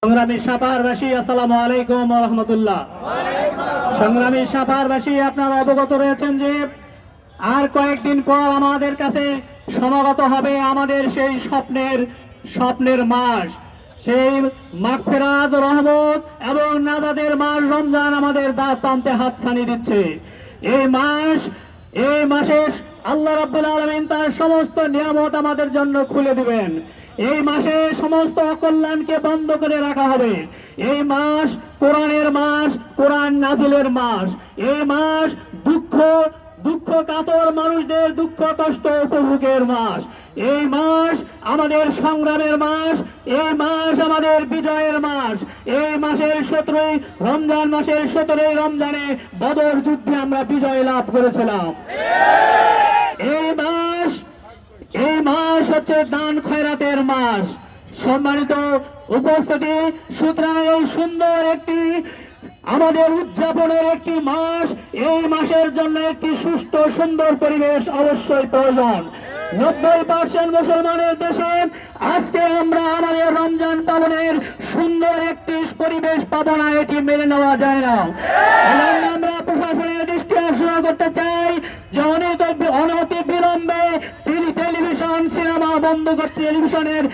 সংগ্রামী সাপাহারবাসী, আসসালামু আলাইকুম ওয়া রাহমাতুল্লাহ। সংগ্রামী সাপাহারবাসী, আপনারা অবগত রয়েছেন যে আর কয়েকদিন পর আমাদের কাছে সমাগত হবে আমাদের সেই স্বপ্নের মাস, সেই মাগফিরাত, রহমত এবং নাজাতের মাস রমজান আমাদের দ্বার প্রান্তে হাতছানি দিচ্ছে। এই মাসে আল্লাহ রাব্বুল আলামিন তার সমস্ত নিয়ামত আমাদের জন্য খুলে দিবেন। এই মাসে সমস্ত অকল্যাণকে বন্ধ করে রাখা হবে। এই মাস কোরআনের মাস, কোরআন নাজিলের মাস। এই মাস দুঃখ কাতর মানুষদের দুঃখ কষ্ট উপভোগের মাস। এই মাস আমাদের সংগ্রামের মাস। এই মাস আমাদের বিজয়ের মাস। এই মাসের 17 রমজান মাসের 17 রমজানে বদর যুদ্ধে আমরা বিজয় লাভ করেছিলাম। এই মাস হচ্ছে দান খয়রাতের মাস। সম্মানিত উপস্থিতি, সুতরাং এই সুন্দর একটি আমাদের উদযাপনের একটি মাস, এই মাসের জন্য একটি সুষ্ঠু সুন্দর পরিবেশ অবশ্যই প্রয়োজন। 90% মুসলমানের দেশে আজকে আমরা আমাদের রমজান পালনের সুন্দর একটি পরিবেশ পাবো না, এটি মেনে নেওয়া যায় না। আমরা প্রশাসনের দৃষ্টি আকর্ষণ করতে চাই যে অনতি বিলম্বে টেলিভিশন সিনেমা বন্ধ করতে, টেলিভিশনের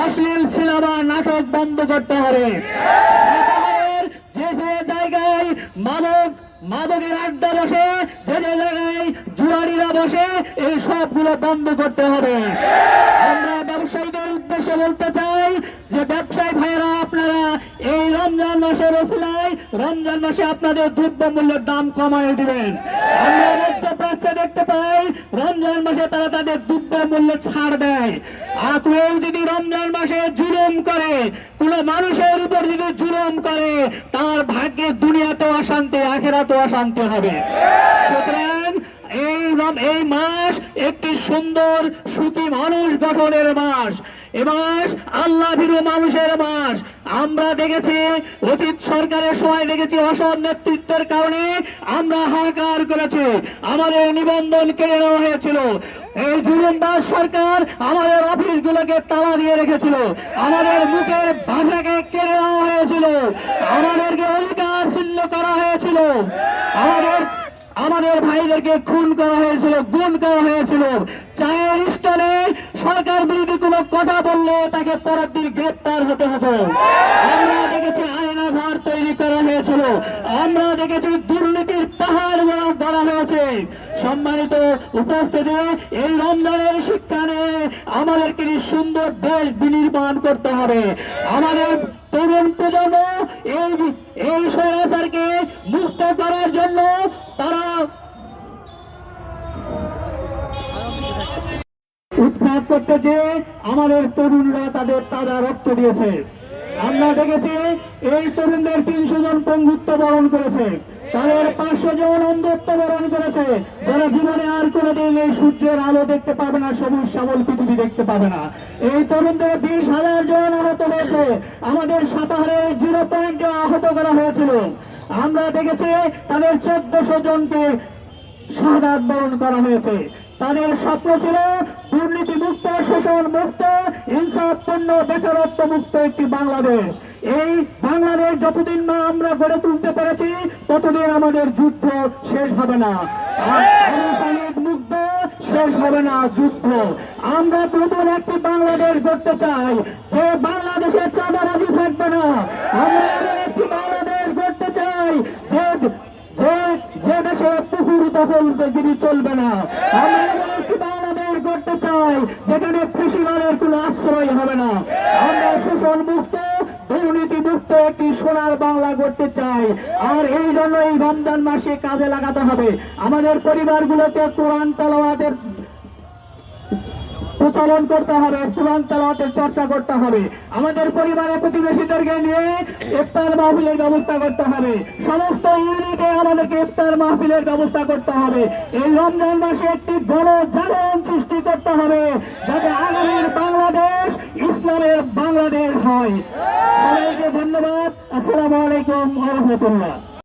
অশ্লীল সিনেমা নাটক বন্ধ করতে হবে। যে জায়গায় মাদকের আড্ডা বসে, যে জায়গায় জুয়ারিরা বসে, এই সবগুলো বন্ধ করতে হবে। আমরা ব্যবসায়ীদের উদ্দেশ্যে বলতে চাই যে ব্যবসায়ী ভাইয়েরা, আপনারা এই রমজান মাসের ওসিলায় রমজান মাসে আপনাদের দ্রব্য মূল্যের দাম কমায় দিবেন। আমরা মধ্যপ্রাচ্যে দেখতে পাই রমজান মাসে তারা তাদের দ্রব্য মূল্যে ছাড় দেয়। আর কেউ যদি রমজান মাসে জুলুম করে, কোন মানুষের উপর যদি জুলুম করে, তার ভাগ্যে দুনিয়াতেও অশান্তি, আখিরাতেও অশান্তি হবে। সুতরাং এই মাস একটি সুন্দর সুখী মানুষ গঠনের মাস। এ মাস আল্লাহ ভীরু মানুষের মাস। আমরা দেখেছি অতীত সরকারের সময় দেখেছি অসৎ নেতৃত্বের কারণে আমরা হাহাকার করেছি, আমাদের নিবন্ধন কেড়ে নেওয়া হয়েছিল। এই জুলুমবাজ সরকার আমাদের অফিসগুলোকে তালা দিয়ে রেখেছিল, আমাদের মুখের ভাষাকে কেড়ে নেওয়া হয়েছিল, আমাদেরকে অধিকার ছিন্ন করা হয়েছিল, আমাদের ভাইদেরকে খুন করা হয়েছিল, গুম করা হয়েছিল। চায়ের স্টলে সরকার বিরোধী কোনো কথা বললে তাকে পরের দিন গ্রেপ্তার হতে হতো। আমরা দেখেছি আয়নাঘর তৈরি করা হয়েছিল, আমরা দেখেছি দুর্নীতির পাহাড় গড়া হয়েছে। সম্মানিত উপস্থিতি, এই রমজানের শিক্ষা নিয়ে আমাদেরকে সুন্দর দেশ বিনির্মাণ করতে হবে। আমাদের তরুণ প্রজন্ম এই স্বৈরাচারকে মুক্ত করার জন্য তারা উৎখাত করতেছে। আমাদের তরুণরা তাদের তাজা রক্ত দিয়েছে। আমরা দেখেছি এই তরুণদের 300 জন পঙ্গুত্ব বরণ করেছে, তাদের 500 জন অন্ধত্ব বরণ করেছে, যারা জীবনে আর কোনোদিন এই সূর্যের আলো দেখতে পাবে না, সবুজ শ্যামল পৃথিবী দেখতে পাবে না। এই তরুণদের 20,000 জন আহত হয়েছে। আমাদের সাপাহারে 0 পয়েন্টে আহত করা হয়েছিল। আমরা দেখেছি তাদের 1400 জনকে শাহাদাত বরণ করা হয়েছে। তাদের স্বপ্ন ছিল দুর্নীতি মুক্ত, শোষণ মুক্ত, ইনসাফপূর্ণ, বেকারত্ব মুক্ত একটি বাংলাদেশ। এই বাংলাদেশ যতদিন না আমরা গড়ে তুলতে পেরেছি, ততদিন আমাদের যুদ্ধ শেষ হবে না, মুক্ত শেষ হবে না যুদ্ধ। আমরা নতুন একটি বাংলাদেশ গড়তে চাই, যে বাংলাদেশের চাঁদাবাজি থাকবে না। আমরা একটি বাংলাদেশ গড়তে চাই যে দেশে পুকুর দখলগিরি চলবে না। আমরা একটি বাংলাদেশ গড়তে চাই যেখানে কৃষিমানের কোনো আশ্রয় হবে না। আমরা শোষণ মুক্ত, দুর্নীতি মুক্ত একটি সোনার বাংলা করতে চাই। আর এই জন্য এই রমজান মাসে কাজে লাগাতে হবে। আমাদের পরিবারগুলোকে কোরআন তেলাওয়াতের প্রচলন করতে হবে, কোরআন তেলাওয়াতের চর্চা করতে হবে। আমাদের পরিবারের প্রতিবেশীদেরকে নিয়ে ইফতার মাহফিলের ব্যবস্থা করতে হবে। সমস্ত ইউনিটে আমাদেরকে ইফতার মাহফিলের ব্যবস্থা করতে হবে। এই রমজান মাসে একটি গণজাগরণ সৃষ্টি করতে হবে, যাতে আগামীর বাংলাদেশ ইসলামের বাংলাদেশ হয়। সবাইকে ধন্যবাদ। আসসালামু আলাইকুম ওয়া রাহমাতুল্লাহ।